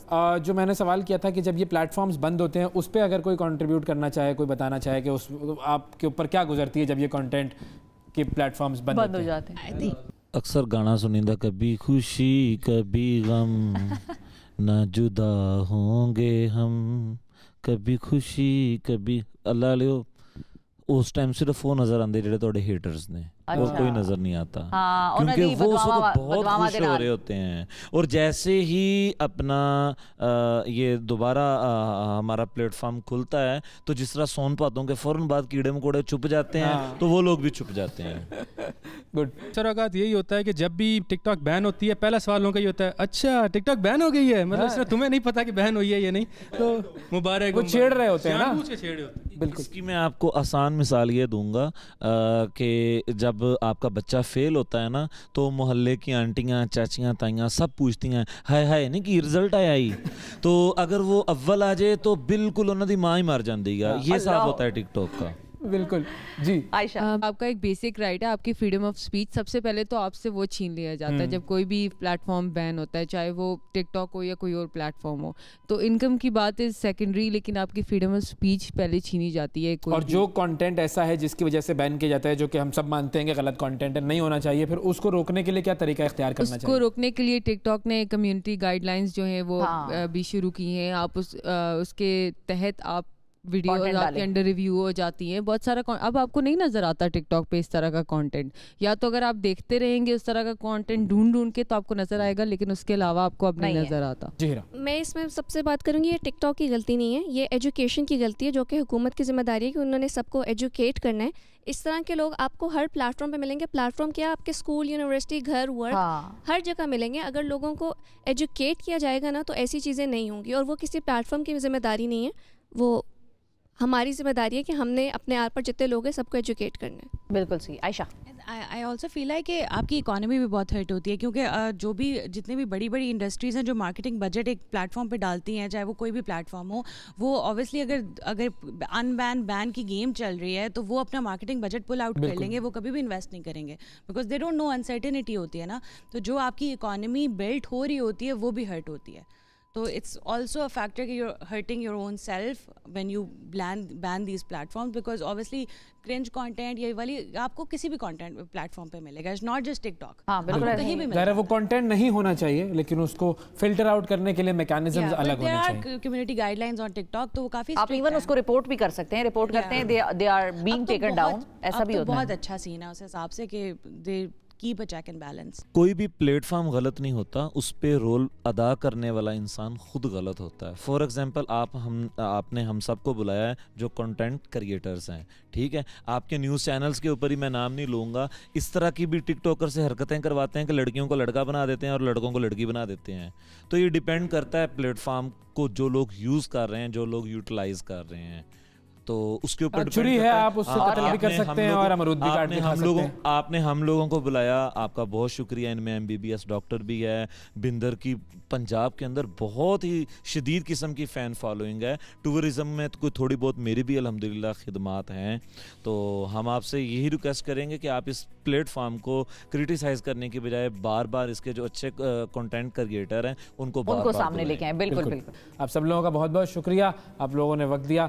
जो मैंने सवाल किया था कि जब ये प्लेटफॉर्म्स बंद होते हैं उस पर अगर कोई कंट्रीब्यूट करना चाहे, कोई बताना चाहे कि उस आपके ऊपर क्या गुजरती है जब ये कंटेंट के प्लेटफॉर्म्स बंद हो जाते हैं। अक्सर गाना सुनिंदा, कभी खुशी कभी गम ना जुदा होंगे हम, कभी खुशी कभी अल्लाह लियो। उस टाइम सिर्फ वो नजर आते जो थोड़े हेटर्स ने, और कोई नजर नहीं आता। क्योंकि वो बहुत खुश हो रहे होते हैं। और जैसे ही अपना ये दोबारा हमारा प्लेटफॉर्म खुलता है तो जिस तरह सोनपातों के फौरन बाद कीड़े मकोड़े छुप जाते हैं, तो वो लोग भी छुप जाते हैं। गुड। सर औकात यही होता है कि जब भी टिकटॉक बैन होती है पहला सवाल लोगों का ये होता है, अच्छा टिकटॉक बैन हो गई है, मतलब इसमें तुम्हें नहीं पता कि बैन हुई है या नहीं, तो मुबारक। वो छेड़ रहे होते हैं ना। बिल्कुल। इसकी मैं आपको आसान मिसाल ये दूंगा कि जब आपका बच्चा फेल होता है ना तो मोहल्ले की आंटियां चाचियां ताइयां सब पूछती हैं हाय हाय नहीं कि रिजल्ट आया ही, तो अगर वो अव्वल आ जाए तो बिल्कुल उन्होंने माँ ही मार जाती है। ये साथ होता है टिकटॉक का। बिल्कुल जी। आयशा, आपका एक बेसिक राइट है, आपकी फ्रीडम ऑफ स्पीच सबसे पहले तो आपसे वो छीन लिया जाता है जब कोई भी प्लेटफॉर्म बैन होता है, चाहे वो टिकटॉक हो या कोई और प्लेटफॉर्म हो। तो इनकम की बात इज सेकेंडरी, लेकिन आपकी फ्रीडम ऑफ स्पीच पहले छीनी जाती है। और जो कंटेंट ऐसा है जिसकी वजह से बैन किया जाता है, जो कि हम सब मानते हैं कि गलत कंटेंट है, नहीं होना चाहिए, फिर उसको रोकने के लिए क्या तरीका इख्तियार करना चाहिए? उसको रोकने के लिए टिकटॉक ने कम्युनिटी गाइडलाइंस जो हैं वो भी शुरू की हैं। आप उसके तहत आप वीडियो आपके अंडर रिव्यू हो जाती हैं। बहुत सारा अब आपको नहीं नज़र आता टिकटॉक पे इस तरह का कंटेंट, या तो अगर आप देखते रहेंगे उस तरह का कंटेंट ढूंढ के तो आपको नज़र आएगा, लेकिन उसके अलावा आपको अब नहीं नज़र आता। मैं इसमें सबसे बात करूँगी, ये टिकटॉक की गलती नहीं है, ये एजुकेशन की गलती है, जो कि हुकूमत की जिम्मेदारी है कि उन्होंने सबको एजुकेट करना है। इस तरह के लोग आपको हर प्लेटफॉर्म पे मिलेंगे। प्लेटफॉर्म क्या, आपके स्कूल, यूनिवर्सिटी, घर, वर्क, हर जगह मिलेंगे। अगर लोगों को एजुकेट किया जाएगा ना तो ऐसी चीज़ें नहीं होंगी। और वो किसी प्लेटफॉर्म की जिम्मेदारी नहीं है, वो हमारी जिम्मेदारी है कि हमने अपने आप पर जितने लोग हैं सबको एजुकेट करना है। बिल्कुल सही। आयशा, आई ऑल्सो फील है कि आपकी इकोनॉमी भी बहुत हर्ट होती है, क्योंकि जो भी जितनी भी बड़ी बड़ी इंडस्ट्रीज़ हैं जो मार्केटिंग बजट एक प्लेटफॉर्म पे डालती हैं, चाहे वो कोई भी प्लेटफॉर्म हो, वो ऑब्वियसली अगर बैन की गेम चल रही है तो वो अपना मार्केटिंग बजट पुल आउट कर लेंगे, वो कभी भी इन्वेस्ट नहीं करेंगे, because they don't know, uncertainty होती है ना। तो जो आपकी इकोनॉमी बिल्ट हो रही होती है वो भी हर्ट होती है। तो इट्स ऑल्सो अ फैक्टर कि you're hurting your own self when you ban these platforms, because obviously cringe content ये वाली आपको किसी भी content प्लेटफॉर्म पे मिलेगा, it's not just TikTok। हाँ, बिल्कुल कहीं भी मिलेगा। वो कंटेंट नहीं होना चाहिए, लेकिन उसको फिल्टर आउट करने के लिए मैकेनिज्म्स अलग होने चाहिए। कम्युनिटी गाइडलाइंस ऑन टिकटॉक तो वो काफी आप इवन उसको रिपोर्ट भी कर सकते हैं, रिपोर्ट करते हैं, they are being taken down, ऐसा भी होता है। बहुत अच्छा सीन है उस हिसाब से कि they keep a check and balance. कोई भी प्लेटफॉर्म गलत नहीं होता, उस पे रोल अदा करने वाला इंसान खुद गलत होता है। फॉर एग्जांपल आपने हम सबको बुलाया है जो कंटेंट क्रिएटर्स हैं, ठीक है, आपके न्यूज़ चैनल्स के ऊपर ही मैं नाम नहीं लूँगा, इस तरह की भी टिकटॉकर से हरकतें करवाते हैं कि लड़कियों को लड़का बना देते हैं और लड़कों को लड़की बना देते हैं। तो ये डिपेंड करता है प्लेटफॉर्म को जो लोग यूज़ कर रहे हैं, जो लोग यूटिलाइज कर रहे हैं, तो उसके ऊपर छुरी है, आप उससे कत्ल भी कर सकते हैं और अमरूद भी काट के खा सकते हैं। आपने हम लोगों को बुलाया, आपका बहुत शुक्रिया। इनमें MBBS डॉक्टर भी है, बिंदर की पंजाब के अंदर बहुत ही शदीद किस्म की फ़ैन फॉलोइंग है। टूरिज़म में तो कोई थोड़ी बहुत मेरी भी अल्हम्दुलिल्लाह खिदमात हैं। तो हम आपसे यही रिक्वेस्ट करेंगे कि आप इस प्लेटफॉर्म को क्रिटिसाइज़ करने की बजाय बार बार इसके जो अच्छे कंटेंट क्रिएटर हैं उनको सामने लेके आए। बिल्कुल बिल्कुल। आप सब लोगों का बहुत बहुत शुक्रिया, आप लोगों ने वक्त दिया।